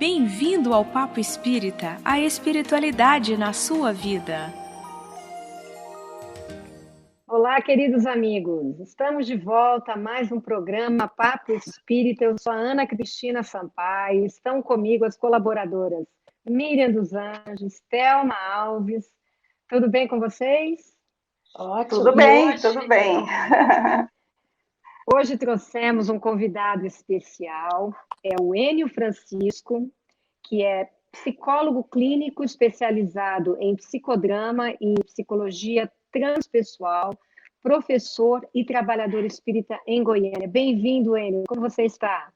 Bem-vindo ao Papo Espírita, a espiritualidade na sua vida. Olá, queridos amigos. Estamos de volta a mais um programa Papo Espírita. Eu sou a Ana Cristina Sampaio. Estão comigo as colaboradoras Miriam dos Anjos, Thelma Alves. Tudo bem com vocês? Ótimo. Tudo bem, tudo bem. Hoje trouxemos um convidado especial, é o Enio Francisco, que é psicólogo clínico especializado em psicodrama e psicologia transpessoal, professor e trabalhador espírita em Goiânia. Bem-vindo, Enio. Como você está?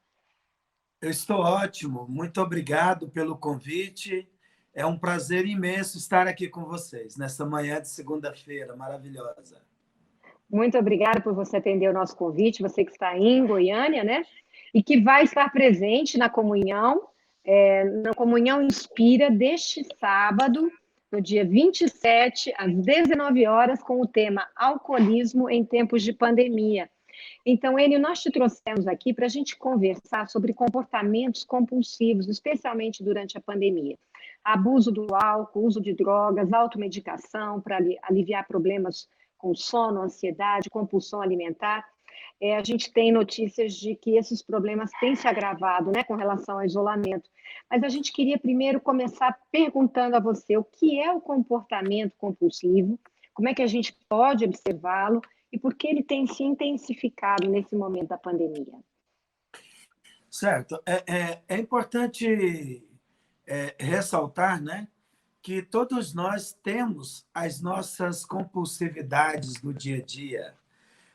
Eu estou ótimo. Muito obrigado pelo convite. É um prazer imenso estar aqui com vocês nessa manhã de segunda-feira maravilhosa. Muito obrigada por você atender o nosso convite, você que está em Goiânia, né? E que vai estar presente na Comunhão Inspira, deste sábado, no dia 27, às 19 horas, com o tema Alcoolismo em Tempos de Pandemia. Então, Enio, nós te trouxemos aqui para a gente conversar sobre comportamentos compulsivos, especialmente durante a pandemia. Abuso do álcool, uso de drogas, automedicação para aliviar problemas com sono, ansiedade, compulsão alimentar. A gente tem notícias de que esses problemas têm se agravado, né, com relação ao isolamento. Mas a gente queria primeiro começar perguntando a você o que é o comportamento compulsivo, como é que a gente pode observá-lo e por que ele tem se intensificado nesse momento da pandemia. Certo. É importante ressaltar, né, que todos nós temos as nossas compulsividades do dia a dia.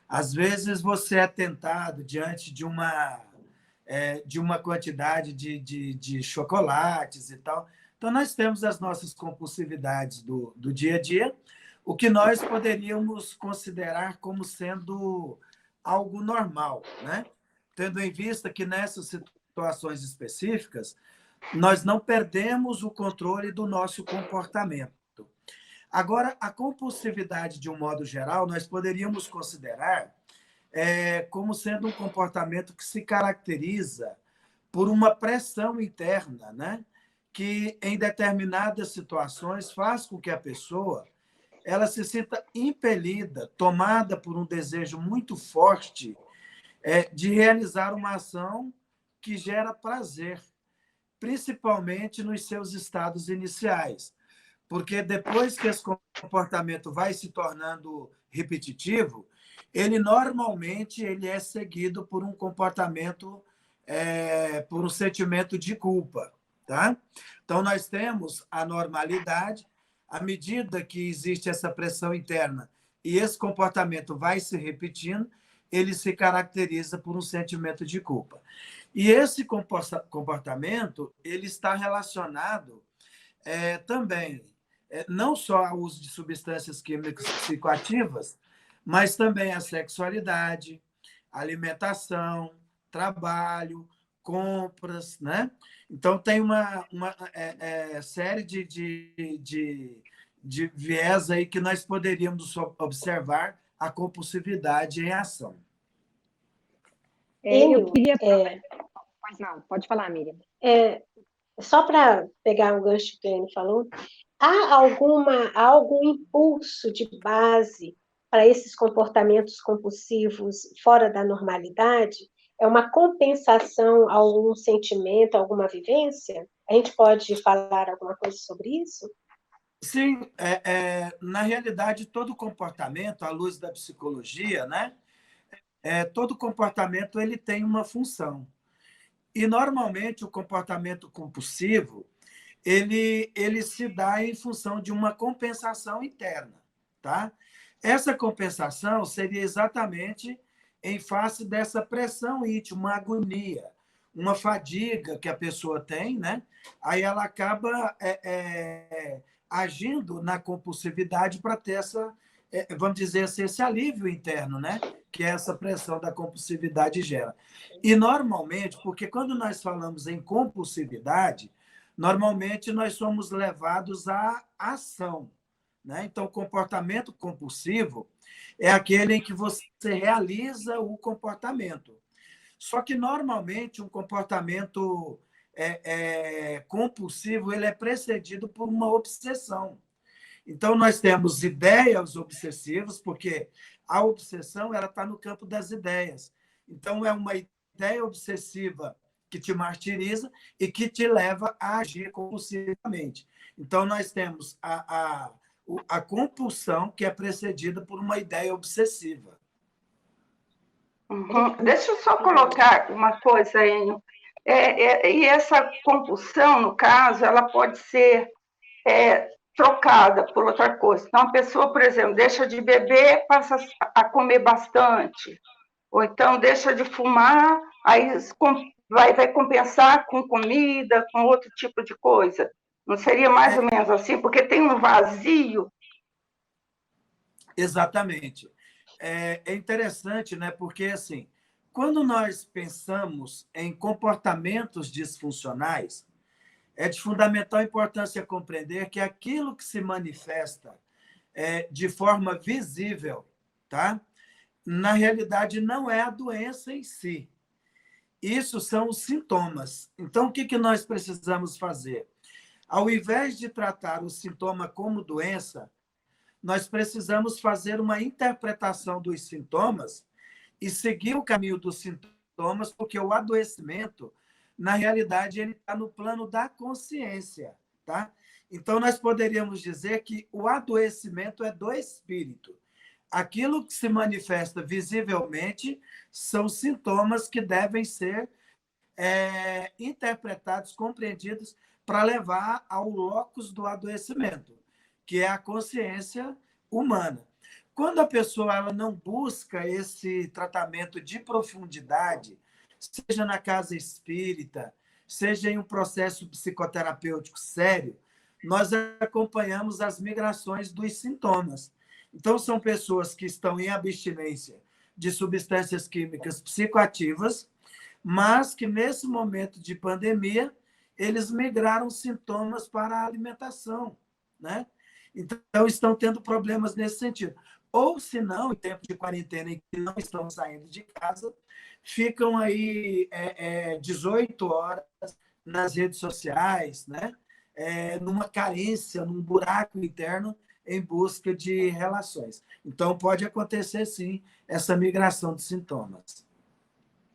Às vezes você é tentado diante de uma quantidade de chocolates e tal. Então, nós temos as nossas compulsividades do dia a dia, o que nós poderíamos considerar como sendo algo normal, né? Tendo em vista que nessas situações específicas, nós não perdemos o controle do nosso comportamento. Agora, a compulsividade, de um modo geral, nós poderíamos considerar como sendo um comportamento que se caracteriza por uma pressão interna, né? Que, em determinadas situações, faz com que a pessoa ela se sinta impelida, tomada por um desejo muito forte de realizar uma ação que gera prazer, principalmente nos seus estados iniciais. Porque depois que esse comportamento vai se tornando repetitivo, ele normalmente é seguido por um comportamento, por um sentimento de culpa. Tá? Então, nós temos a normalidade, à medida que existe essa pressão interna e esse comportamento vai se repetindo, ele se caracteriza por um sentimento de culpa. E esse comportamento ele está relacionado também não só ao uso de substâncias químicas psicoativas, mas também à sexualidade, alimentação, trabalho, compras, né? Então, tem uma série de viés aí que nós poderíamos observar a compulsividade em ação. Eu queria... Pode falar, Miriam. Só para pegar um gancho que o Enio falou, há algum impulso de base para esses comportamentos compulsivos fora da normalidade? É uma compensação a algum sentimento, alguma vivência? A gente pode falar alguma coisa sobre isso? Sim, na realidade, todo comportamento, à luz da psicologia, né? Todo comportamento ele tem uma função. E, normalmente, o comportamento compulsivo ele se dá em função de uma compensação interna. Tá? Essa compensação seria exatamente em face dessa pressão íntima, uma agonia, uma fadiga que a pessoa tem, né? Aí ela acaba agindo na compulsividade para ter vamos dizer assim, esse alívio interno, né? Que essa pressão da compulsividade gera. E, normalmente, porque quando nós falamos em compulsividade, normalmente nós somos levados à ação, né? Então, o comportamento compulsivo é aquele em que você realiza o comportamento. Só que, normalmente, um comportamento compulsivo ele é precedido por uma obsessão. Então, nós temos ideias obsessivas, porque a obsessão ela está no campo das ideias. Então, é uma ideia obsessiva que te martiriza e que te leva a agir compulsivamente. Então, nós temos a compulsão, que é precedida por uma ideia obsessiva. Uhum. Deixa eu só colocar uma coisa, Enio. E essa compulsão, no caso, ela pode ser trocada por outra coisa. Então, a pessoa, por exemplo, deixa de beber, passa a comer bastante. Ou então deixa de fumar, aí vai compensar com comida, com outro tipo de coisa. Não seria mais ou menos assim? Porque tem um vazio. Exatamente. É interessante, né? Porque, assim, quando nós pensamos em comportamentos disfuncionais, é de fundamental importância compreender que aquilo que se manifesta de forma visível, tá? Na realidade, não é a doença em si. Isso são os sintomas. Então, o que nós precisamos fazer? Ao invés de tratar o sintoma como doença, nós precisamos fazer uma interpretação dos sintomas e seguir o caminho dos sintomas, porque o adoecimento, na realidade, ele está no plano da consciência, tá? Então, nós poderíamos dizer que o adoecimento é do espírito. Aquilo que se manifesta visivelmente são sintomas que devem ser interpretados, compreendidos, para levar ao locus do adoecimento, que é a consciência humana. Quando a pessoa ela não busca esse tratamento de profundidade, seja na casa espírita, seja em um processo psicoterapêutico sério, nós acompanhamos as migrações dos sintomas. Então, são pessoas que estão em abstinência de substâncias químicas psicoativas, mas que, nesse momento de pandemia, eles migraram sintomas para a alimentação, né? Então, estão tendo problemas nesse sentido. Ou, se não, em tempo de quarentena, em que não estão saindo de casa, ficam aí 18 horas nas redes sociais, né? Numa carência, num buraco interno, em busca de relações. Então, pode acontecer, sim, essa migração de sintomas.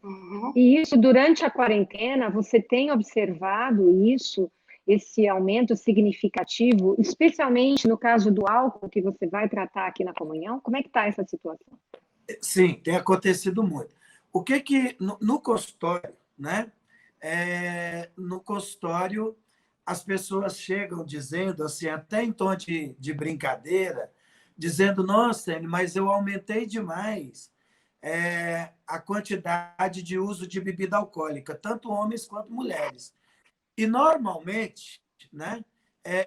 Uhum. E isso, durante a quarentena, você tem observado isso, esse aumento significativo, especialmente no caso do álcool, que você vai tratar aqui na comunhão? Como é que está essa situação? Sim, tem acontecido muito. O que no consultório, né? No consultório, as pessoas chegam dizendo, assim, até em tom de brincadeira, dizendo, nossa, mas eu aumentei demais a quantidade de uso de bebida alcoólica, tanto homens quanto mulheres. E, normalmente, né,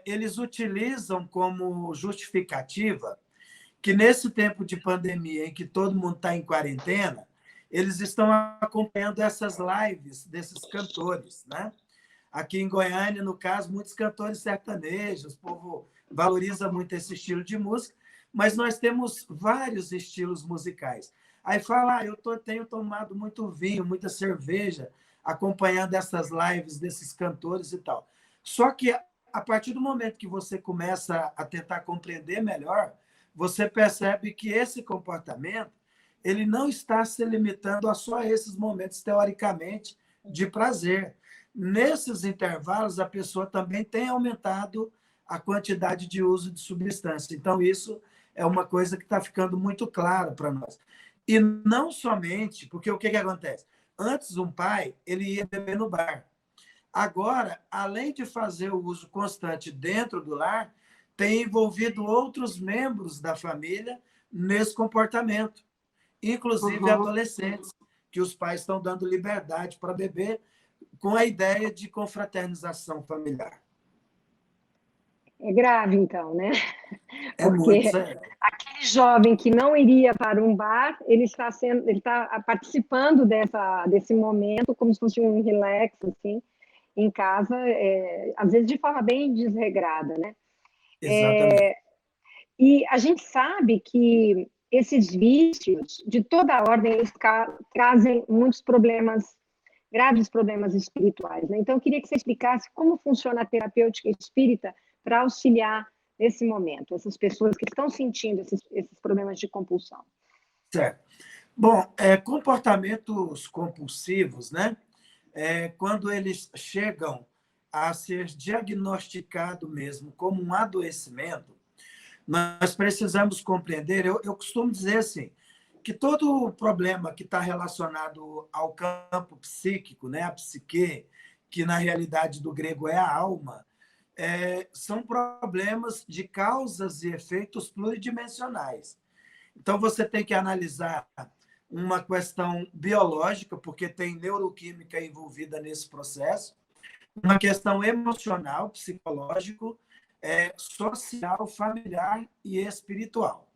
eles utilizam como justificativa que, nesse tempo de pandemia, em que todo mundo está em quarentena, eles estão acompanhando essas lives desses cantores, né? Aqui em Goiânia, no caso, muitos cantores sertanejos, o povo valoriza muito esse estilo de música, mas nós temos vários estilos musicais. Aí fala, eu tenho tomado muito vinho, muita cerveja, acompanhando essas lives desses cantores e tal. Só que, a partir do momento que você começa a tentar compreender melhor, você percebe que esse comportamento ele não está se limitando a só esses momentos, teoricamente, de prazer. Nesses intervalos, a pessoa também tem aumentado a quantidade de uso de substância. Então, isso é uma coisa que está ficando muito claro para nós. E não somente, porque o que acontece? Antes, um pai ele ia beber no bar. Agora, além de fazer o uso constante dentro do lar, tem envolvido outros membros da família nesse comportamento, inclusive adolescentes, que os pais estão dando liberdade para beber, com a ideia de confraternização familiar. É grave, então, né? É muito sério. Aquele jovem que não iria para um bar, ele está participando desse momento como se fosse um relax, assim, em casa, às vezes de forma bem desregrada, né? Exatamente. E a gente sabe que esses vícios, de toda a ordem, eles trazem muitos problemas graves problemas espirituais, né? Então, eu queria que você explicasse como funciona a terapêutica espírita para auxiliar nesse momento, essas pessoas que estão sentindo esses problemas de compulsão. Certo. Bom, comportamentos compulsivos, né? Quando eles chegam a ser diagnosticados mesmo como um adoecimento, nós precisamos compreender, eu costumo dizer assim, que todo problema que está relacionado ao campo psíquico, né, a psique, que na realidade do grego é a alma, são problemas de causas e efeitos pluridimensionais. Então, você tem que analisar uma questão biológica, porque tem neuroquímica envolvida nesse processo, uma questão emocional, psicológico, social, familiar e espiritual.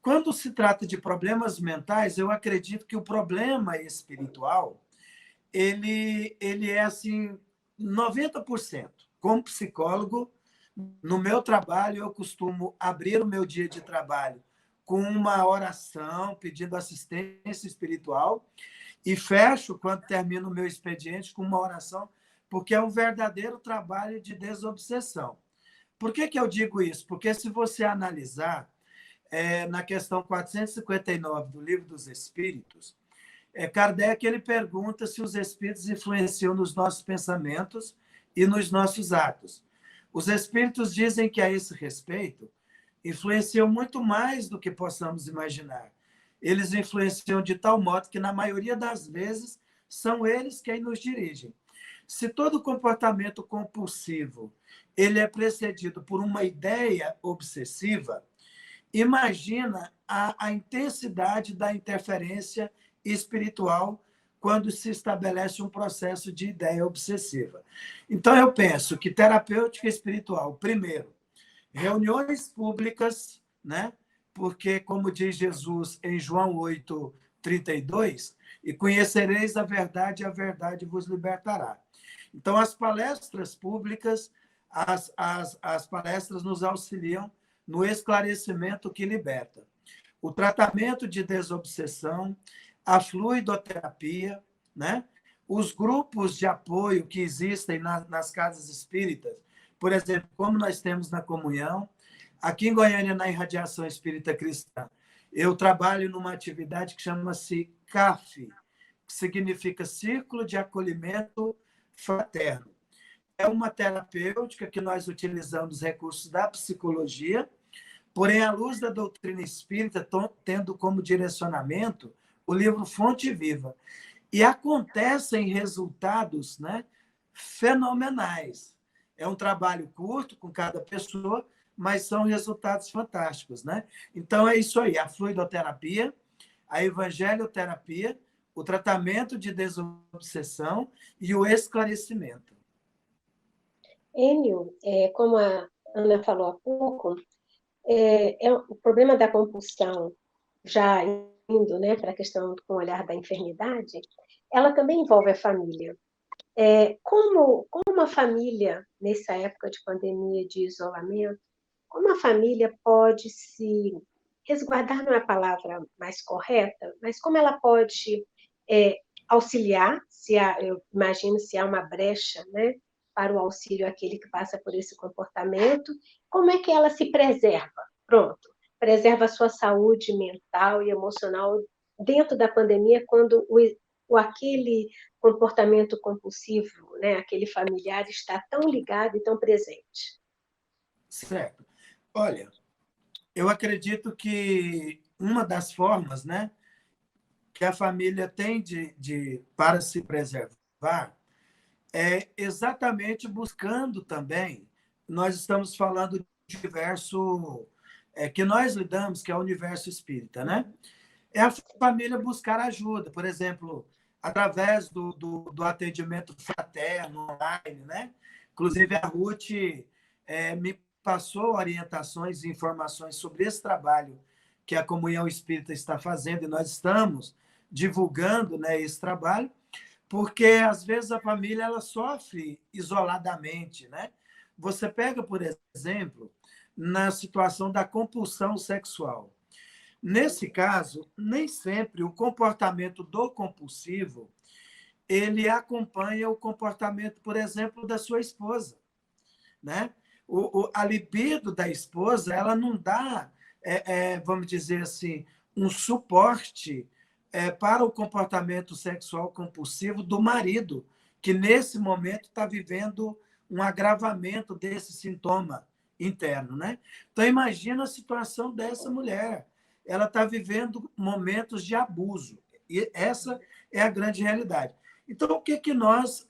Quando se trata de problemas mentais, eu acredito que o problema espiritual ele é assim 90%. Como psicólogo, no meu trabalho, eu costumo abrir o meu dia de trabalho com uma oração, pedindo assistência espiritual, e fecho, quando termino o meu expediente, com uma oração, porque é um verdadeiro trabalho de desobsessão. Por que eu digo isso? Porque se você analisar, na questão 459 do Livro dos Espíritos, Kardec ele pergunta se os espíritos influenciam nos nossos pensamentos e nos nossos atos. Os espíritos dizem que, a esse respeito, influenciam muito mais do que possamos imaginar. Eles influenciam de tal modo que, na maioria das vezes, são eles quem nos dirigem. Se todo comportamento compulsivo ele é precedido por uma ideia obsessiva, imagina a intensidade da interferência espiritual quando se estabelece um processo de ideia obsessiva. Então, eu penso que terapêutica espiritual, primeiro, reuniões públicas, né? Porque, como diz Jesus em João 8:32, e conhecereis a verdade vos libertará. Então, as palestras públicas, as palestras nos auxiliam no esclarecimento que liberta. O tratamento de desobsessão, a fluidoterapia, né? Os grupos de apoio que existem nas casas espíritas, por exemplo, como nós temos na Comunhão, aqui em Goiânia, na Irradiação Espírita Cristã, eu trabalho numa atividade que chama-se CAF, que significa Círculo de Acolhimento Fraterno. É uma terapêutica que nós utilizamos recursos da psicologia, porém, à luz da doutrina espírita, tendo como direcionamento o livro Fonte Viva. E acontecem resultados, né, fenomenais. É um trabalho curto com cada pessoa, mas são resultados fantásticos, né? Então, é isso aí, a fluidoterapia, a evangelioterapia, o tratamento de desobsessão e o esclarecimento. Enio, como a Ana falou há pouco, o problema da compulsão, já indo, né, para a questão com o olhar da enfermidade, ela também envolve a família. Como a família, nessa época de pandemia, de isolamento, como a família pode se resguardar, não é a palavra mais correta, mas como ela pode auxiliar, eu imagino se há uma brecha, né, para o auxílio àquele que passa por esse comportamento, como é que ela se preserva? Pronto, preserva a sua saúde mental e emocional dentro da pandemia, quando aquele comportamento compulsivo, né, aquele familiar está tão ligado e tão presente. Certo. Olha, eu acredito que uma das formas, né, que a família tem para se preservar é exatamente buscando também, nós estamos falando de universo que nós lidamos, que é o universo espírita, né? É a família buscar ajuda, por exemplo, através do atendimento fraterno online, né? Inclusive, a Ruth me passou orientações e informações sobre esse trabalho que a Comunhão Espírita está fazendo, e nós estamos divulgando, né, esse trabalho, porque, às vezes, a família ela sofre isoladamente, né? Você pega, por exemplo, na situação da compulsão sexual. Nesse caso, nem sempre o comportamento do compulsivo ele acompanha o comportamento, por exemplo, da sua esposa, né? A libido da esposa, ela não dá, vamos dizer assim, um suporte para o comportamento sexual compulsivo do marido, que nesse momento está vivendo um agravamento desse sintoma interno, né? Então, imagina a situação dessa mulher. Ela está vivendo momentos de abuso. E essa é a grande realidade. Então, o que, que nós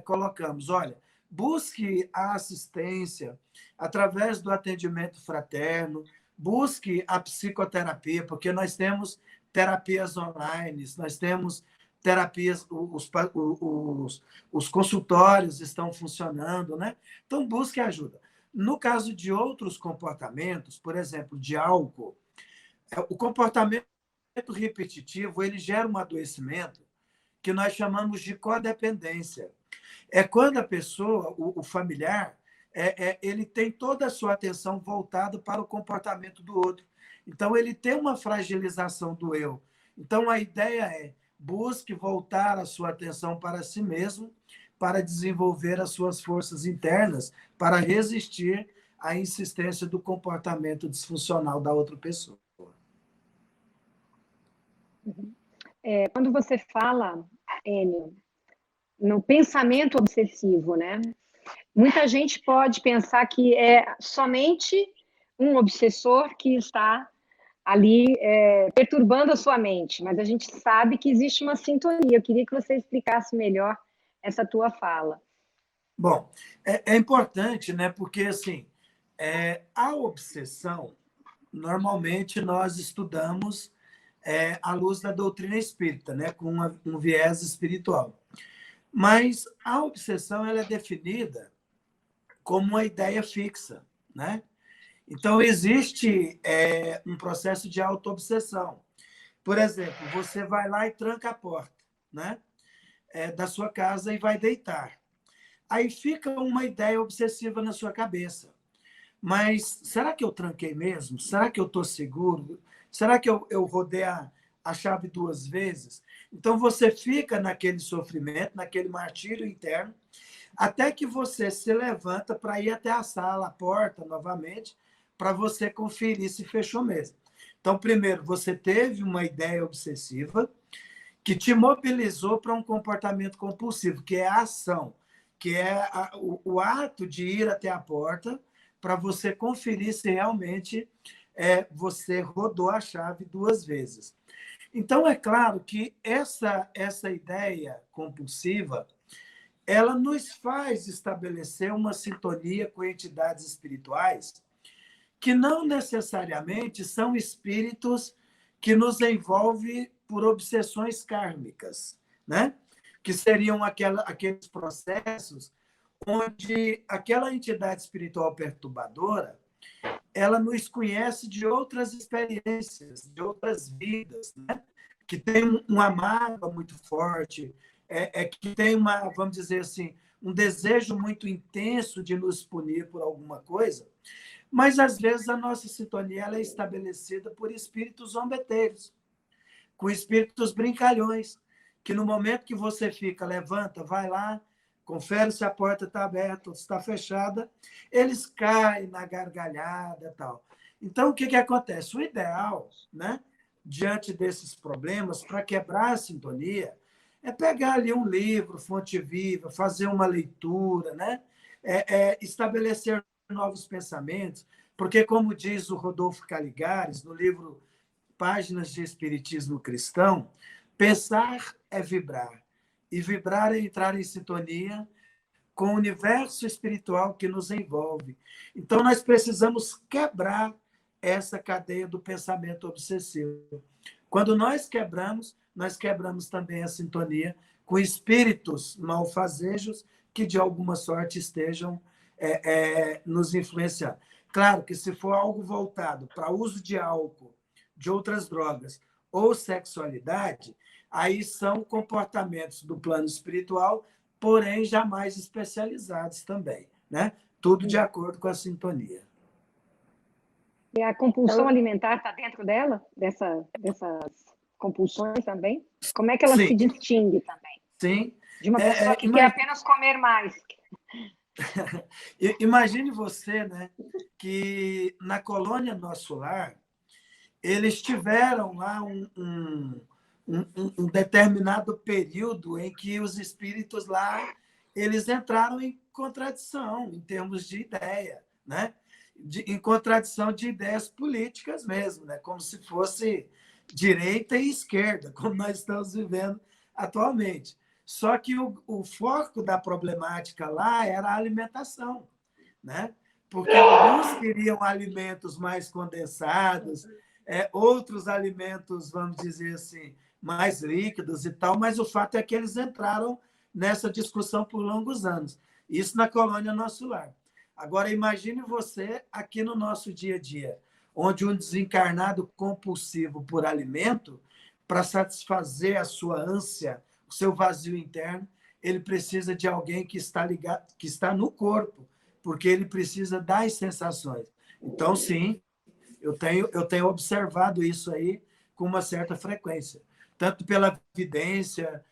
colocamos? Olha, busque a assistência através do atendimento fraterno, busque a psicoterapia, porque nós temos terapias online, nós temos terapias, os consultórios estão funcionando, né? Então, busque ajuda. No caso de outros comportamentos, por exemplo, de álcool, o comportamento repetitivo, ele gera um adoecimento que nós chamamos de codependência. É quando a pessoa, o familiar, ele tem toda a sua atenção voltada para o comportamento do outro. Então, ele tem uma fragilização do eu. Então, a ideia é busque voltar a sua atenção para si mesmo, para desenvolver as suas forças internas, para resistir à insistência do comportamento disfuncional da outra pessoa. Quando você fala, Enio, no pensamento obsessivo, né? Muita gente pode pensar que é somente um obsessor que está ali perturbando a sua mente, mas a gente sabe que existe uma sintonia. Eu queria que você explicasse melhor essa tua fala. Bom, é importante, né? Porque assim, a obsessão, normalmente nós estudamos à luz da doutrina espírita, né? Com um viés espiritual. Mas a obsessão ela é definida como uma ideia fixa, né? Então, existe um processo de autoobsessão. Por exemplo, você vai lá e tranca a porta, né? Da sua casa e vai deitar. Aí fica uma ideia obsessiva na sua cabeça. Mas será que eu tranquei mesmo? Será que eu estou seguro? Será que eu rodei a chave 2 vezes? Então, você fica naquele sofrimento, naquele martírio interno, até que você se levanta para ir até a sala, a porta, novamente, para você conferir se fechou mesmo. Então, primeiro, você teve uma ideia obsessiva que te mobilizou para um comportamento compulsivo, que é a ação, que é o ato de ir até a porta para você conferir se realmente você rodou a chave 2 vezes. Então, é claro que essa ideia compulsiva, ela nos faz estabelecer uma sintonia com entidades espirituais que não necessariamente são espíritos que nos envolvem por obsessões kármicas, né? Que seriam aqueles processos onde aquela entidade espiritual perturbadora ela nos conhece de outras experiências, de outras vidas, né? Que tem uma mágoa muito forte, que tem vamos dizer assim, um desejo muito intenso de nos punir por alguma coisa, mas às vezes a nossa sintonia ela é estabelecida por espíritos zombeteiros, com espíritos brincalhões, que no momento que você fica, levanta, vai lá, confere se a porta está aberta ou se está fechada, eles caem na gargalhada e tal. Então, o que acontece? O ideal, né, diante desses problemas, para quebrar a sintonia, é pegar ali um livro, fonte viva, fazer uma leitura, né, estabelecer novos pensamentos, porque, como diz o Rodolfo Caligares, no livro Páginas de Espiritismo Cristão, pensar é vibrar. E vibrar é entrar em sintonia com o universo espiritual que nos envolve. Então, nós precisamos quebrar essa cadeia do pensamento obsessivo. Quando nós quebramos também a sintonia com espíritos malfazejos que, de alguma sorte, estejam nos influenciando. Claro que, se for algo voltado para uso de álcool, de outras drogas ou sexualidade, aí são comportamentos do plano espiritual, porém jamais especializados também, né? Tudo de acordo com a sintonia. E a compulsão alimentar está dentro dela? Dessas compulsões também? Como é que ela se distingue também? Sim. De uma pessoa que quer apenas comer mais. Imagine você, né, que na colônia Nosso Lar, eles tiveram lá um determinado período em que os espíritos lá eles entraram em contradição em termos de ideia, né? Em contradição de ideias políticas mesmo, né? Como se fosse direita e esquerda, como nós estamos vivendo atualmente. Só que o foco da problemática lá era a alimentação, né? Porque alguns queriam alimentos mais condensados, outros alimentos, vamos dizer assim, mais líquidos e tal, mas o fato é que eles entraram nessa discussão por longos anos. Isso na colônia Nosso Lar. Agora, imagine você aqui no nosso dia a dia, onde um desencarnado compulsivo por alimento, para satisfazer a sua ânsia, o seu vazio interno, ele precisa de alguém que está ligado, que está no corpo, porque ele precisa das sensações. Então, sim, eu tenho observado isso aí com uma certa frequência, tanto pela evidência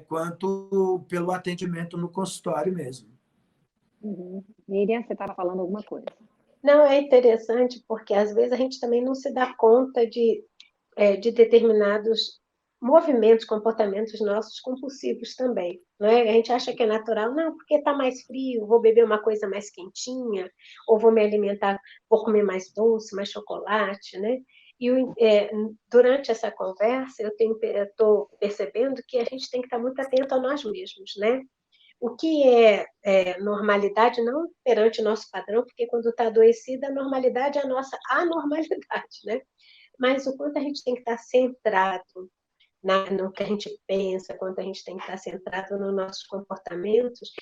quanto pelo atendimento no consultório mesmo. Uhum. Miriam, você estava falando alguma coisa? Não, é interessante porque às vezes a gente também não se dá conta de determinados movimentos, comportamentos nossos compulsivos também. Né? A gente acha que é natural, não, porque está mais frio, vou beber uma coisa mais quentinha, ou vou me alimentar, vou comer mais doce, mais chocolate, né? E durante essa conversa, eu estou percebendo que a gente tem que estar muito atento a nós mesmos, né? O que é normalidade, não perante o nosso padrão, porque quando está adoecida, a normalidade é a nossa anormalidade, né? Mas o quanto a gente tem que estar centrado no que a gente pensa, quanto a gente tem que estar centrado nos nossos comportamentos,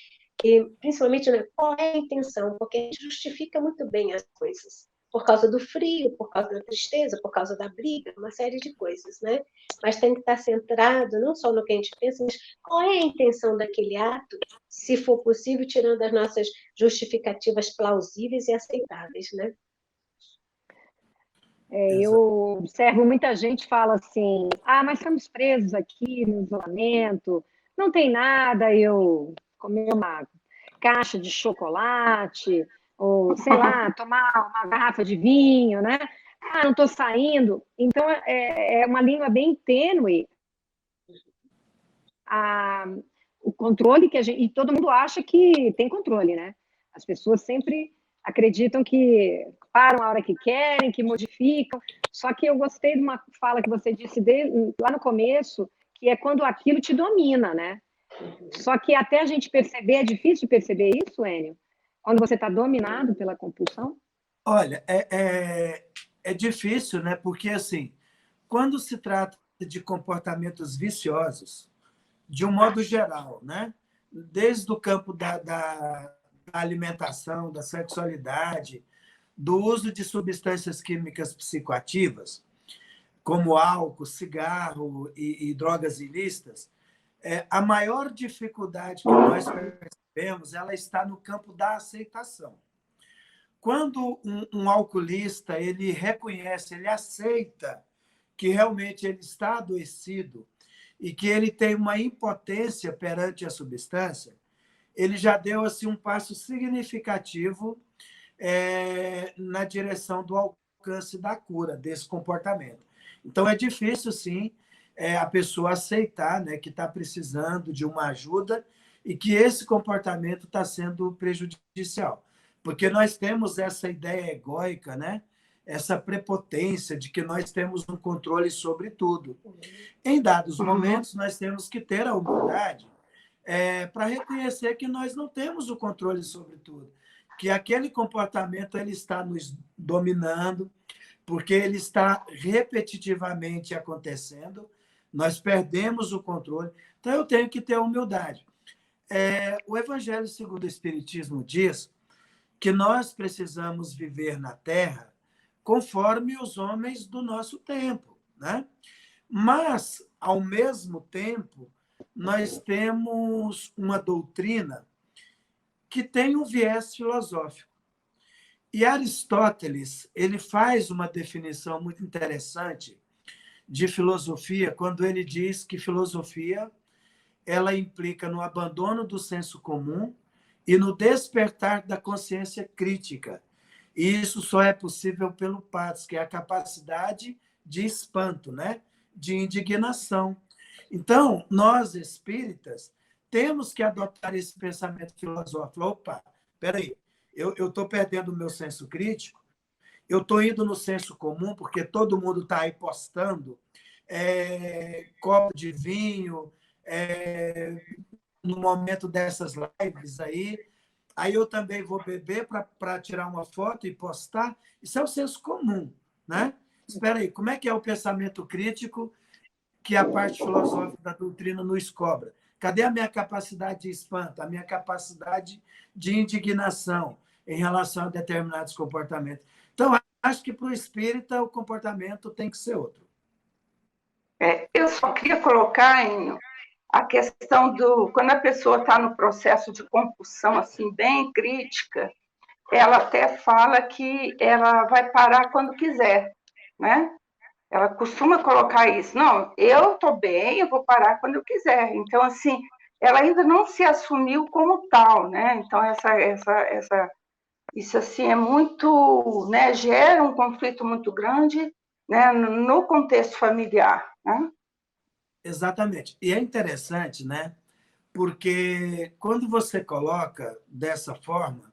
e principalmente, né, qual é a intenção, porque a gente justifica muito bem as coisas, por causa do frio, por causa da tristeza, por causa da briga, uma série de coisas, né? Mas tem que estar centrado não só no que a gente pensa, mas qual é a intenção daquele ato, se for possível, tirando as nossas justificativas plausíveis e aceitáveis, né? Eu observo muita gente fala assim, mas estamos presos aqui no isolamento, não tem nada, eu comer uma caixa de chocolate, ou, sei lá, tomar uma garrafa de vinho, né? Não estou saindo. Então, é uma língua bem tênue o controle que a gente... E todo mundo acha que tem controle, né? As pessoas sempre acreditam que param a hora que querem, que modificam. Só que eu gostei de uma fala que você disse lá no começo, que é quando aquilo te domina, né? Só que até a gente perceber, é difícil perceber isso, Enio? Quando você está dominado pela compulsão? Olha, é difícil, né? Porque, assim, quando se trata de comportamentos viciosos, de um modo geral, né? Desde o campo da alimentação, da sexualidade, do uso de substâncias químicas psicoativas, como álcool, cigarro e drogas ilícitas, a maior dificuldade que nós percebemos ela está no campo da aceitação. Quando um alcoolista ele reconhece, ele aceita que realmente ele está adoecido e que ele tem uma impotência perante a substância, ele já deu assim, um passo significativo na direção do alcance da cura desse comportamento. Então, é difícil, sim, a pessoa aceitar, né, que está precisando de uma ajuda e que esse comportamento está sendo prejudicial. Porque nós temos essa ideia egóica, né? Essa prepotência de que nós temos um controle sobre tudo. Em dados momentos, nós temos que ter a humildade para reconhecer que nós não temos o controle sobre tudo, que aquele comportamento ele está nos dominando, porque ele está repetitivamente acontecendo, nós perdemos o controle, então eu tenho que ter a humildade. O Evangelho segundo o Espiritismo diz que nós precisamos viver na Terra conforme os homens do nosso tempo, né? Mas, ao mesmo tempo, nós temos uma doutrina que tem um viés filosófico. E Aristóteles ele faz uma definição muito interessante de filosofia, quando ele diz que filosofia ela implica no abandono do senso comum e no despertar da consciência crítica. E isso só é possível pelo patos, que é a capacidade de espanto, né? De indignação. Então, nós espíritas temos que adotar esse pensamento filosófico. Opa, peraí, eu estou perdendo o meu senso crítico, eu estou indo no senso comum, porque todo mundo está aí postando copo de vinho, no momento dessas lives aí eu também vou beber para tirar uma foto e postar. Isso é o senso comum, né? Espera aí, como é que é o pensamento crítico que a parte filosófica da doutrina nos cobra? Cadê a minha capacidade de espanto, a minha capacidade de indignação em relação a determinados comportamentos? Então, acho que para o espírita o comportamento tem que ser outro. Eu só queria colocar a questão quando a pessoa está no processo de compulsão assim bem crítica, ela até fala que ela vai parar quando quiser, né? Ela costuma colocar isso. Não, eu estou bem, eu vou parar quando eu quiser. Então, assim, ela ainda não se assumiu como tal, né? Então, isso assim é muito, né? Gera um conflito muito grande, né? No contexto familiar, né? Exatamente. E é interessante, né? Porque quando você coloca dessa forma,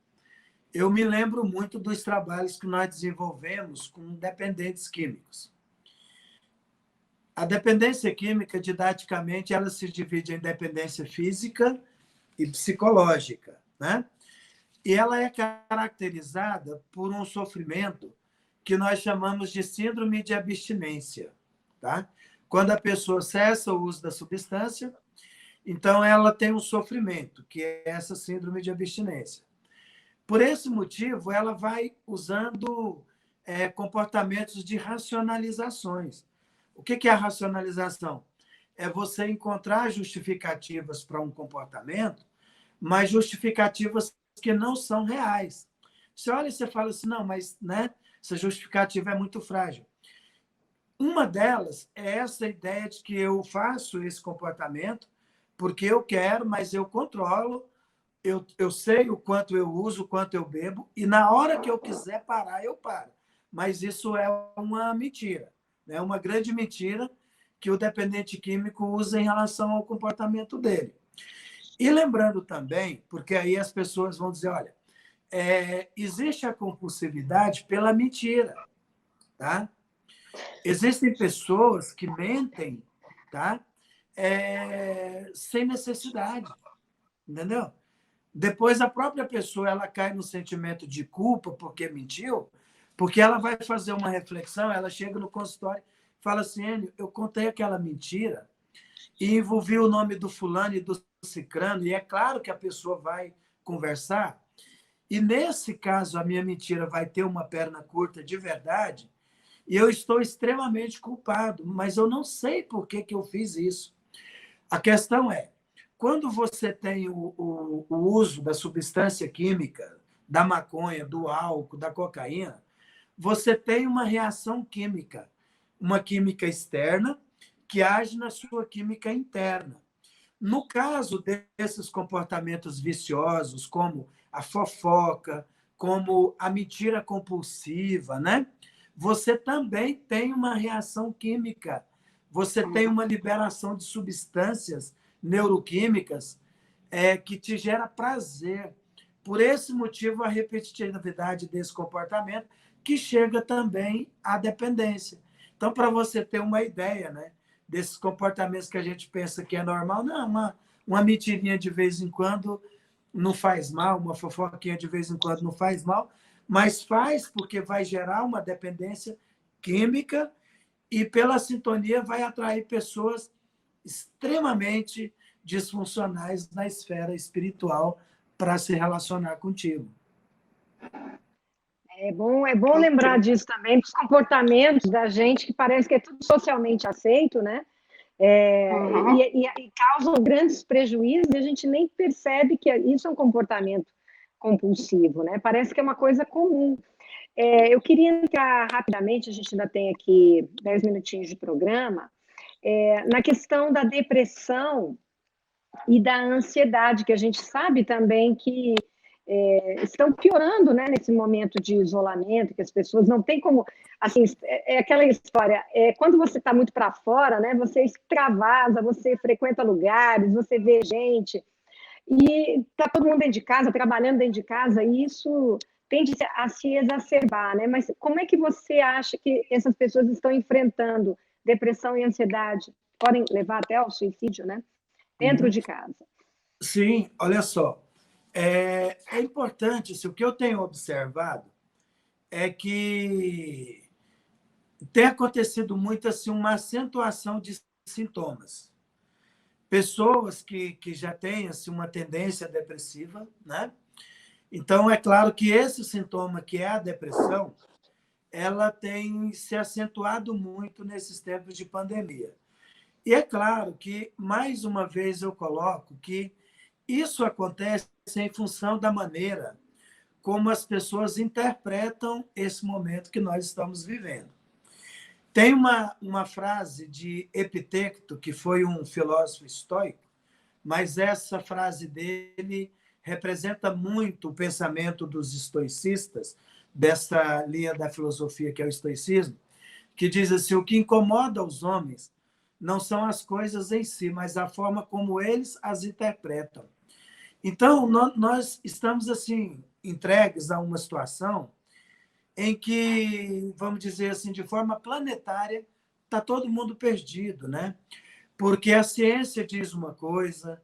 eu me lembro muito dos trabalhos que nós desenvolvemos com dependentes químicos. A dependência química, didaticamente, ela se divide em dependência física e psicológica, né? E ela é caracterizada por um sofrimento que nós chamamos de síndrome de abstinência, tá? Quando a pessoa cessa o uso da substância, então ela tem um sofrimento, que é essa síndrome de abstinência. Por esse motivo, ela vai usando comportamentos de racionalizações. O que é a racionalização? É você encontrar justificativas para um comportamento, mas justificativas que não são reais. Você olha e você fala assim, não, mas né, essa justificativa é muito frágil. Uma delas é essa ideia de que eu faço esse comportamento porque eu quero, mas eu controlo, eu sei o quanto eu uso, o quanto eu bebo, e na hora que eu quiser parar, eu paro. Mas isso é uma mentira, né? Uma grande mentira que o dependente químico usa em relação ao comportamento dele. E lembrando também, porque aí as pessoas vão dizer, olha, existe a compulsividade pela mentira, tá? Existem pessoas que mentem, tá? Sem necessidade, entendeu? Depois a própria pessoa ela cai no sentimento de culpa porque mentiu, porque ela vai fazer uma reflexão, ela chega no consultório e fala assim, Enio, eu contei aquela mentira e envolvi o nome do fulano e do cicrano, e é claro que a pessoa vai conversar, e nesse caso a minha mentira vai ter uma perna curta de verdade, e eu estou extremamente culpado, mas eu não sei por que eu fiz isso. A questão é, quando você tem o uso da substância química, da maconha, do álcool, da cocaína, você tem uma reação química, uma química externa que age na sua química interna. No caso desses comportamentos viciosos, como a fofoca, como a mentira compulsiva, né? Você também tem uma reação química, você tem uma liberação de substâncias neuroquímicas que te gera prazer. Por esse motivo, a repetitividade desse comportamento, que chega também à dependência. Então, para você ter uma ideia, né, desses comportamentos que a gente pensa que é normal, não, uma mentirinha de vez em quando não faz mal, uma fofoquinha de vez em quando não faz mal, mas faz porque vai gerar uma dependência química e, pela sintonia, vai atrair pessoas extremamente disfuncionais na esfera espiritual para se relacionar contigo. É bom lembrar disso também, dos comportamentos da gente, que parece que é tudo socialmente aceito, né? E causam grandes prejuízos e a gente nem percebe que isso é um comportamento compulsivo, né? Parece que é uma coisa comum. Eu queria entrar rapidamente, a gente ainda tem aqui 10 minutinhos de programa, na questão da depressão e da ansiedade, que a gente sabe também que estão piorando, né, nesse momento de isolamento, que as pessoas não têm como, assim, é aquela história, quando você está muito para fora, né, você extravasa, você frequenta lugares, você vê gente, e está todo mundo dentro de casa, trabalhando dentro de casa, e isso tende a se exacerbar, né? Mas como é que você acha que essas pessoas estão enfrentando depressão e ansiedade? Podem levar até ao suicídio, né? Dentro Uhum. de casa. Sim, olha só. É importante, o que eu tenho observado é que tem acontecido muito assim, uma acentuação de sintomas. Pessoas que já têm assim, uma tendência depressiva, né? Então, é claro que esse sintoma, que é a depressão, ela tem se acentuado muito nesses tempos de pandemia. E é claro que, mais uma vez, eu coloco que isso acontece em função da maneira como as pessoas interpretam esse momento que nós estamos vivendo. Tem uma frase de Epicteto, que foi um filósofo estoico, mas essa frase dele representa muito o pensamento dos estoicistas, dessa linha da filosofia que é o estoicismo, que diz assim: o que incomoda os homens não são as coisas em si, mas a forma como eles as interpretam. Então, nós estamos assim entregues a uma situação em que, vamos dizer assim, de forma planetária, está todo mundo perdido, né? Porque a ciência diz uma coisa,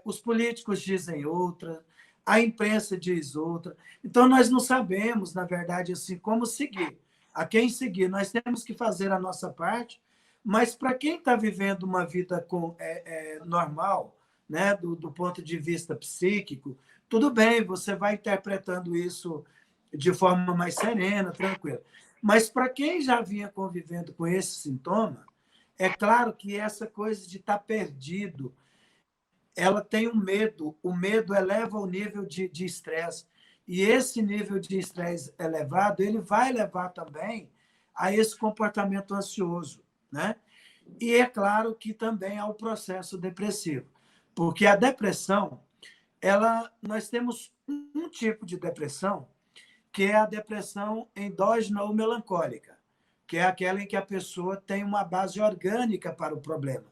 os políticos dizem outra, a imprensa diz outra. Então, nós não sabemos, na verdade, assim, como seguir, a quem seguir. Nós temos que fazer a nossa parte, mas para quem está vivendo uma vida normal, né, do ponto de vista psíquico, tudo bem, você vai interpretando isso de forma mais serena, tranquila. Mas para quem já vinha convivendo com esse sintoma, é claro que essa coisa de estar perdido, ela tem um medo. O medo eleva o nível de estresse. E esse nível de estresse elevado, ele vai levar também a esse comportamento ansioso, né? E é claro que também ao processo depressivo. Porque a depressão, nós temos um tipo de depressão, que é a depressão endógena ou melancólica, que é aquela em que a pessoa tem uma base orgânica para o problema.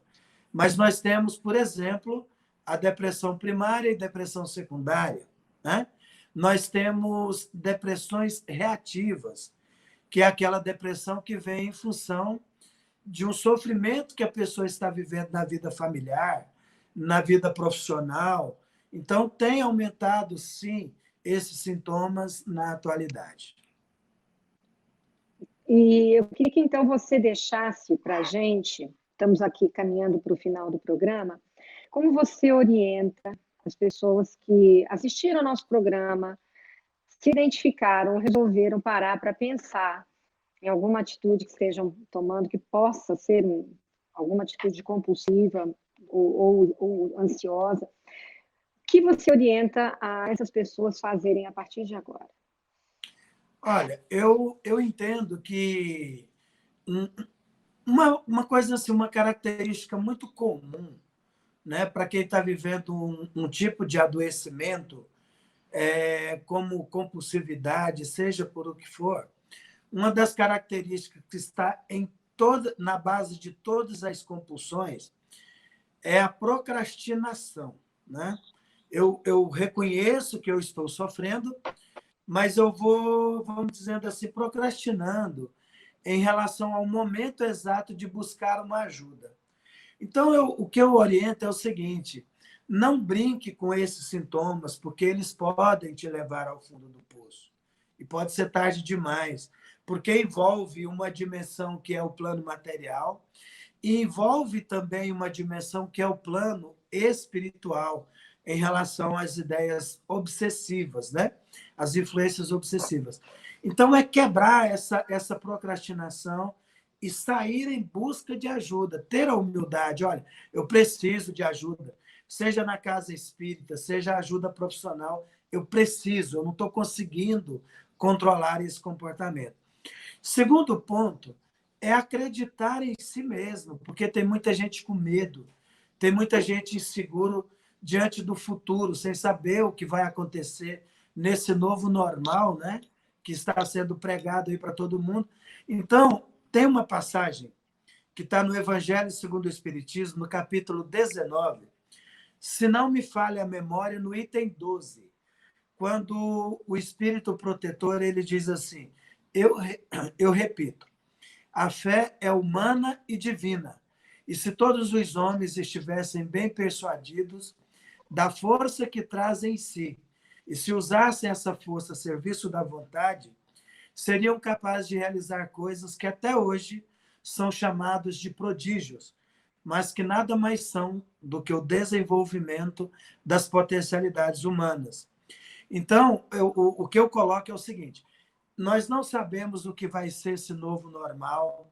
Mas nós temos, por exemplo, a depressão primária e depressão secundária, né? Nós temos depressões reativas, que é aquela depressão que vem em função de um sofrimento que a pessoa está vivendo na vida familiar, na vida profissional. Então, tem aumentado, sim, esses sintomas na atualidade. E eu queria que, então, você deixasse para a gente, estamos aqui caminhando para o final do programa, como você orienta as pessoas que assistiram ao nosso programa, se identificaram, resolveram parar para pensar em alguma atitude que estejam tomando que possa ser alguma atitude compulsiva ou ansiosa. O que você orienta a essas pessoas fazerem a partir de agora? Olha, eu entendo que uma coisa assim, uma característica muito comum, né, para quem está vivendo um tipo de adoecimento, como compulsividade, seja por o que for, uma das características que está na base de todas as compulsões é a procrastinação, né? Eu reconheço que eu estou sofrendo, mas eu vou, vamos dizendo assim, procrastinando em relação ao momento exato de buscar uma ajuda. Então, o que eu oriento é o seguinte: não brinque com esses sintomas, porque eles podem te levar ao fundo do poço. E pode ser tarde demais, porque envolve uma dimensão que é o plano material e envolve também uma dimensão que é o plano espiritual, em relação às ideias obsessivas, né? As influências obsessivas. Então, é quebrar essa procrastinação e sair em busca de ajuda, ter a humildade. Olha, eu preciso de ajuda, seja na casa espírita, seja ajuda profissional, eu não estou conseguindo controlar esse comportamento. Segundo ponto é acreditar em si mesmo, porque tem muita gente com medo Tem muita gente inseguro diante do futuro, sem saber o que vai acontecer nesse novo normal, né? Que está sendo pregado aí para todo mundo. Então, tem uma passagem que está no Evangelho segundo o Espiritismo, no capítulo 19, se não me falha a memória, no item 12, quando o Espírito Protetor ele diz assim, eu repito, a fé é humana e divina, e se todos os homens estivessem bem persuadidos da força que trazem em si, e se usassem essa força a serviço da vontade, seriam capazes de realizar coisas que até hoje são chamados de prodígios, mas que nada mais são do que o desenvolvimento das potencialidades humanas. Então, o que eu coloco é o seguinte, nós não sabemos o que vai ser esse novo normal,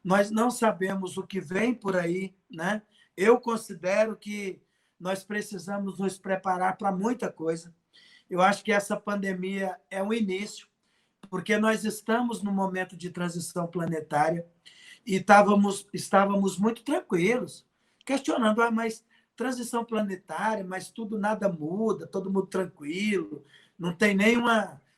nós não sabemos o que vem por aí, né? Eu considero que nós precisamos nos preparar para muita coisa. Eu acho que essa pandemia é um início, porque nós estamos num momento de transição planetária e estávamos muito tranquilos, questionando, mas transição planetária, mas tudo nada muda, todo mundo tranquilo, não tem nem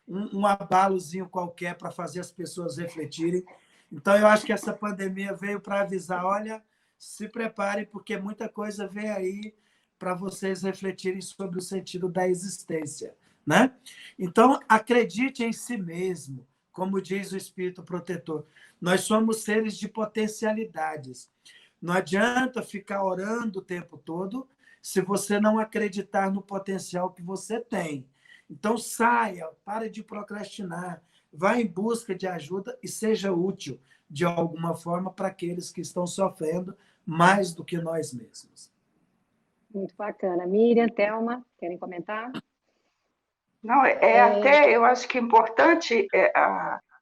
um abalozinho qualquer para fazer as pessoas refletirem. Então, eu acho que essa pandemia veio para avisar, olha, se preparem, porque muita coisa vem aí para vocês refletirem sobre o sentido da existência, né? Então, acredite em si mesmo, como diz o Espírito Protetor. Nós somos seres de potencialidades. Não adianta ficar orando o tempo todo se você não acreditar no potencial que você tem. Então, saia, pare de procrastinar, vá em busca de ajuda e seja útil, de alguma forma, para aqueles que estão sofrendo mais do que nós mesmos. Muito bacana. Miriam, Thelma, querem comentar? Não, até, eu acho que é importante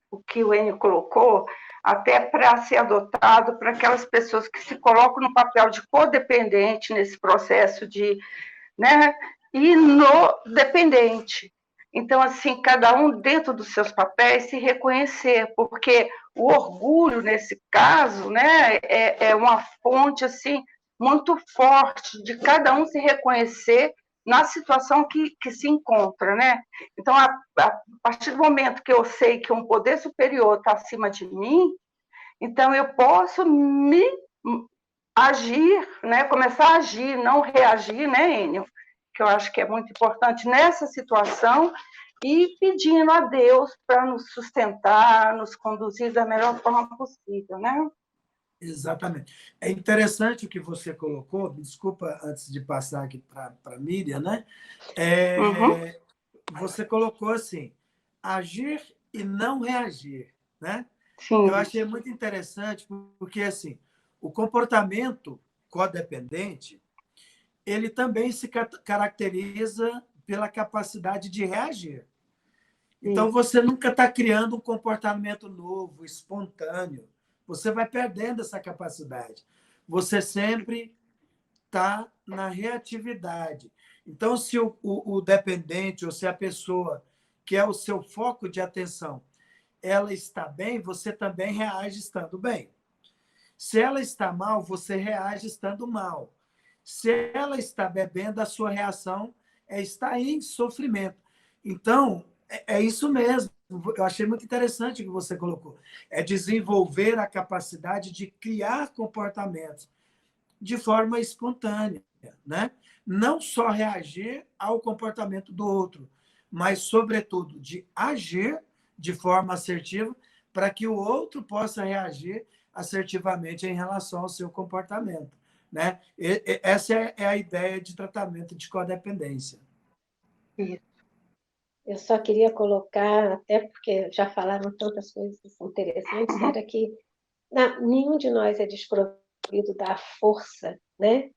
o que o Enio colocou, até para ser adotado para aquelas pessoas que se colocam no papel de codependente nesse processo de, né, e no dependente. Então, assim, cada um dentro dos seus papéis se reconhecer, porque o orgulho, nesse caso, né, é uma fonte, assim, muito forte de cada um se reconhecer na situação que se encontra, né? Então, a partir do momento que eu sei que um poder superior está acima de mim, então eu posso me agir, né? Começar a agir, não reagir, né, Enio? Que eu acho que é muito importante nessa situação, e pedindo a Deus para nos sustentar, nos conduzir da melhor forma possível, né? Exatamente. É interessante o que você colocou, desculpa antes de passar aqui para a Miriam, né? Você colocou assim, agir e não reagir, né? Sim. Eu achei muito interessante, porque assim, o comportamento codependente, ele também se caracteriza pela capacidade de reagir. Então, você nunca está criando um comportamento novo, espontâneo. Você vai perdendo essa capacidade. Você sempre está na reatividade. Então, se o dependente ou se a pessoa que é o seu foco de atenção, ela está bem, você também reage estando bem. Se ela está mal, você reage estando mal. Se ela está bebendo, a sua reação é estar em sofrimento. Então, é isso mesmo. Eu achei muito interessante o que você colocou. É desenvolver a capacidade de criar comportamentos de forma espontânea, né? Não só reagir ao comportamento do outro, mas, sobretudo, de agir de forma assertiva para que o outro possa reagir assertivamente em relação ao seu comportamento, né? Essa é a ideia de tratamento de codependência. Eu só queria colocar, até porque já falaram tantas coisas interessantes, era que nenhum de nós é desprovido da força, né,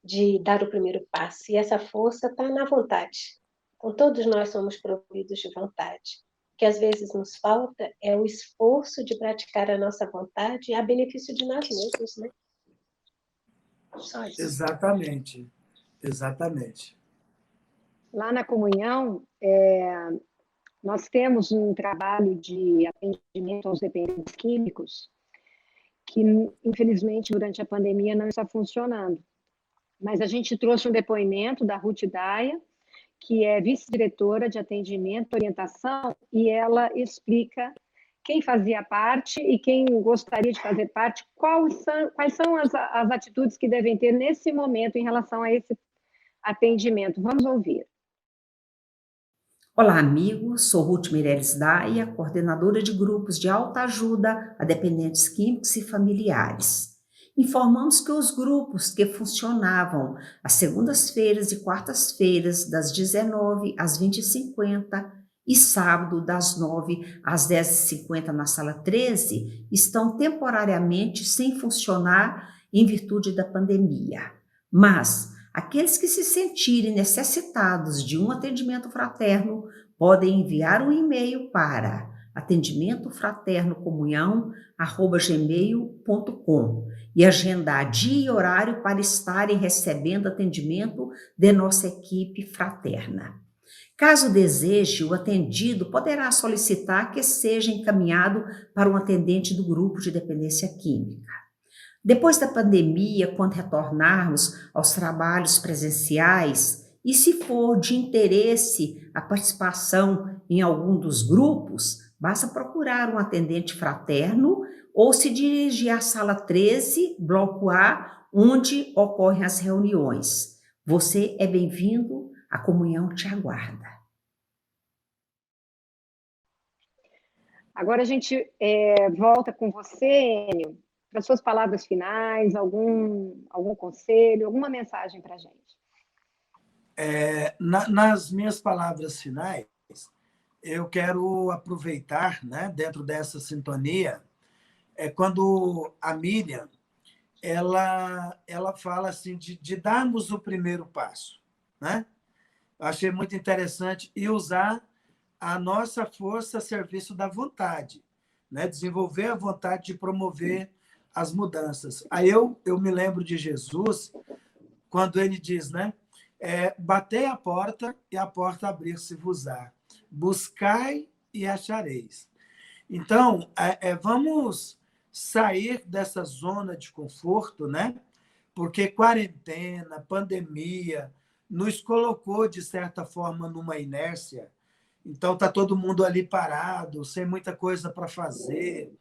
de dar o primeiro passo, e essa força está na vontade. Então, todos nós somos providos de vontade. O que às vezes nos falta é o esforço de praticar a nossa vontade a benefício de nós mesmos, né? Só isso. Exatamente, exatamente. Lá na comunhão, nós temos um trabalho de atendimento aos dependentes químicos que, infelizmente, durante a pandemia não está funcionando. mas a gente trouxe um depoimento da Ruth Daia, que é vice-diretora de atendimento e orientação, e ela explica quem fazia parte e quem gostaria de fazer parte, quais são as atitudes que devem ter nesse momento em relação a esse atendimento. Vamos ouvir. Olá, amigos. Sou Ruth Meirelles Daia, coordenadora de grupos de autoajuda a dependentes químicos e familiares. Informamos que os grupos que funcionavam às segundas-feiras e quartas-feiras, das 19 às 20h50, e sábado, das 9 às 10h50, na sala 13, estão temporariamente sem funcionar em virtude da pandemia. Mas aqueles que se sentirem necessitados de um atendimento fraterno podem enviar um e-mail para atendimentofraternocomunhão@gmail.com e agendar dia e horário para estarem recebendo atendimento de nossa equipe fraterna. Caso deseje, o atendido poderá solicitar que seja encaminhado para um atendente do grupo de dependência química. Depois da pandemia, quando retornarmos aos trabalhos presenciais, e se for de interesse a participação em algum dos grupos, basta procurar um atendente fraterno ou se dirigir à sala 13, bloco A, onde ocorrem as reuniões. Você é bem-vindo, a comunhão te aguarda. Agora a gente volta com você, Enio, para suas palavras finais, algum conselho, alguma mensagem para a gente. Nas minhas palavras finais, eu quero aproveitar, né, dentro dessa sintonia, quando a Miriam ela fala assim, de darmos o primeiro passo. Né? Eu achei muito interessante e usar a nossa força a serviço da vontade, né? Desenvolver a vontade de promover as mudanças. Aí eu me lembro de Jesus, quando ele diz, né? Batei a porta e a porta abrir-se-vos-á. Buscai e achareis. Então, vamos sair dessa zona de conforto, né? Porque quarentena, pandemia, nos colocou, de certa forma, numa inércia. Então, está todo mundo ali parado, sem muita coisa para fazer,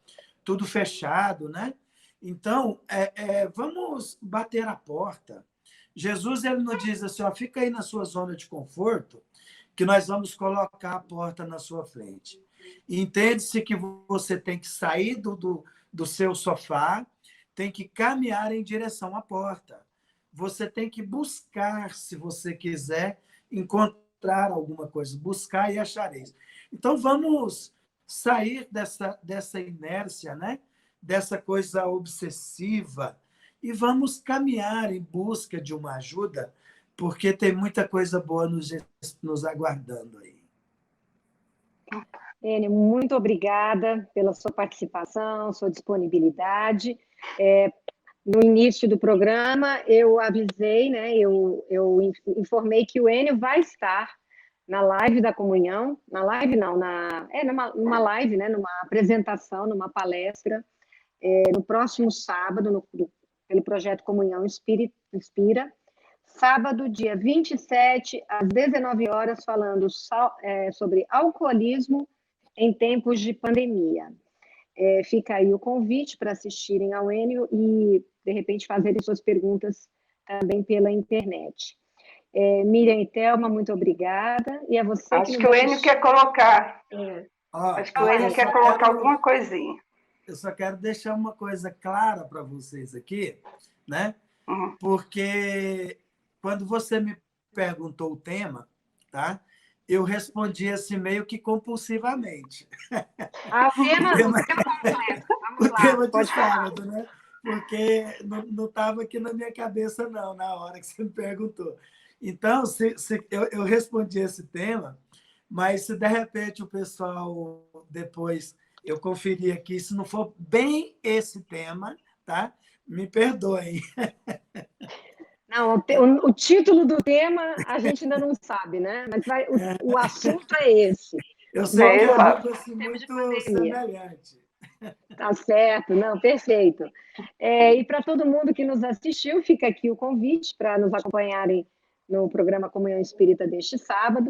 tudo fechado, né? Então, vamos bater a porta. Jesus ele nos diz assim, fica aí na sua zona de conforto, que nós vamos colocar a porta na sua frente. Entende-se que você tem que sair do seu sofá, tem que caminhar em direção à porta. Você tem que buscar, se você quiser, encontrar alguma coisa. Buscar e achareis. Então, vamos sair dessa inércia, né? Dessa coisa obsessiva, e vamos caminhar em busca de uma ajuda, porque tem muita coisa boa nos aguardando aí. Enio, muito obrigada pela sua participação, sua disponibilidade. No início do programa, eu avisei, né, eu informei que o Enio vai estar na live da comunhão, na live não, numa live, né, numa apresentação, numa palestra, no próximo sábado, pelo projeto Comunhão Inspira, sábado, dia 27, às 19 horas, falando sobre alcoolismo em tempos de pandemia. Fica aí o convite para assistirem ao Enio e, de repente, fazerem suas perguntas também pela internet. Miriam e Thelma, muito obrigada. E a você. Acho que o Enio quer colocar. Acho que o Enio quer colocar alguma coisinha. Eu só quero deixar uma coisa clara para vocês aqui, né? Porque quando você me perguntou o tema, tá? Eu respondi assim meio que compulsivamente. O tema de sábado, né? Porque não estava aqui na minha cabeça, não, na hora que você me perguntou. Então, eu respondi esse tema, mas se de repente o pessoal depois eu conferir aqui, se não for bem esse tema, tá? Me perdoem. Não, o título do tema a gente ainda não sabe, né? Mas o assunto é esse. Eu sei que é algo assim, muito semelhante. Tá certo, não, perfeito. E para todo mundo que nos assistiu, fica aqui o convite para nos acompanharem no programa Comunhão Espírita deste sábado.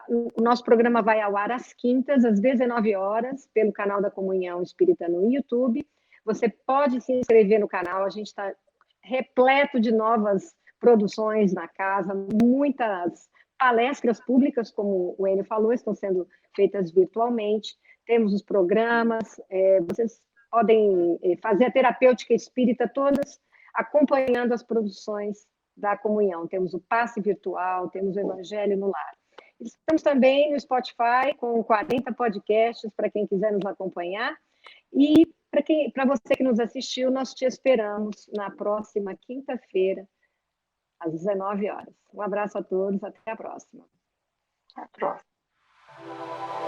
O nosso programa vai ao ar às quintas, às 19 horas, pelo canal da Comunhão Espírita no YouTube. Você pode se inscrever no canal, a gente está repleto de novas produções na casa, muitas palestras públicas, como o Enio falou, estão sendo feitas virtualmente. Temos os programas, vocês podem fazer a terapêutica espírita todas acompanhando as produções da comunhão. Temos o passe virtual, temos o Evangelho no Lar. Estamos também no Spotify com 40 podcasts para quem quiser nos acompanhar. E para você que nos assistiu, nós te esperamos na próxima quinta-feira, às 19 horas. Um abraço a todos, até a próxima. Até a próxima.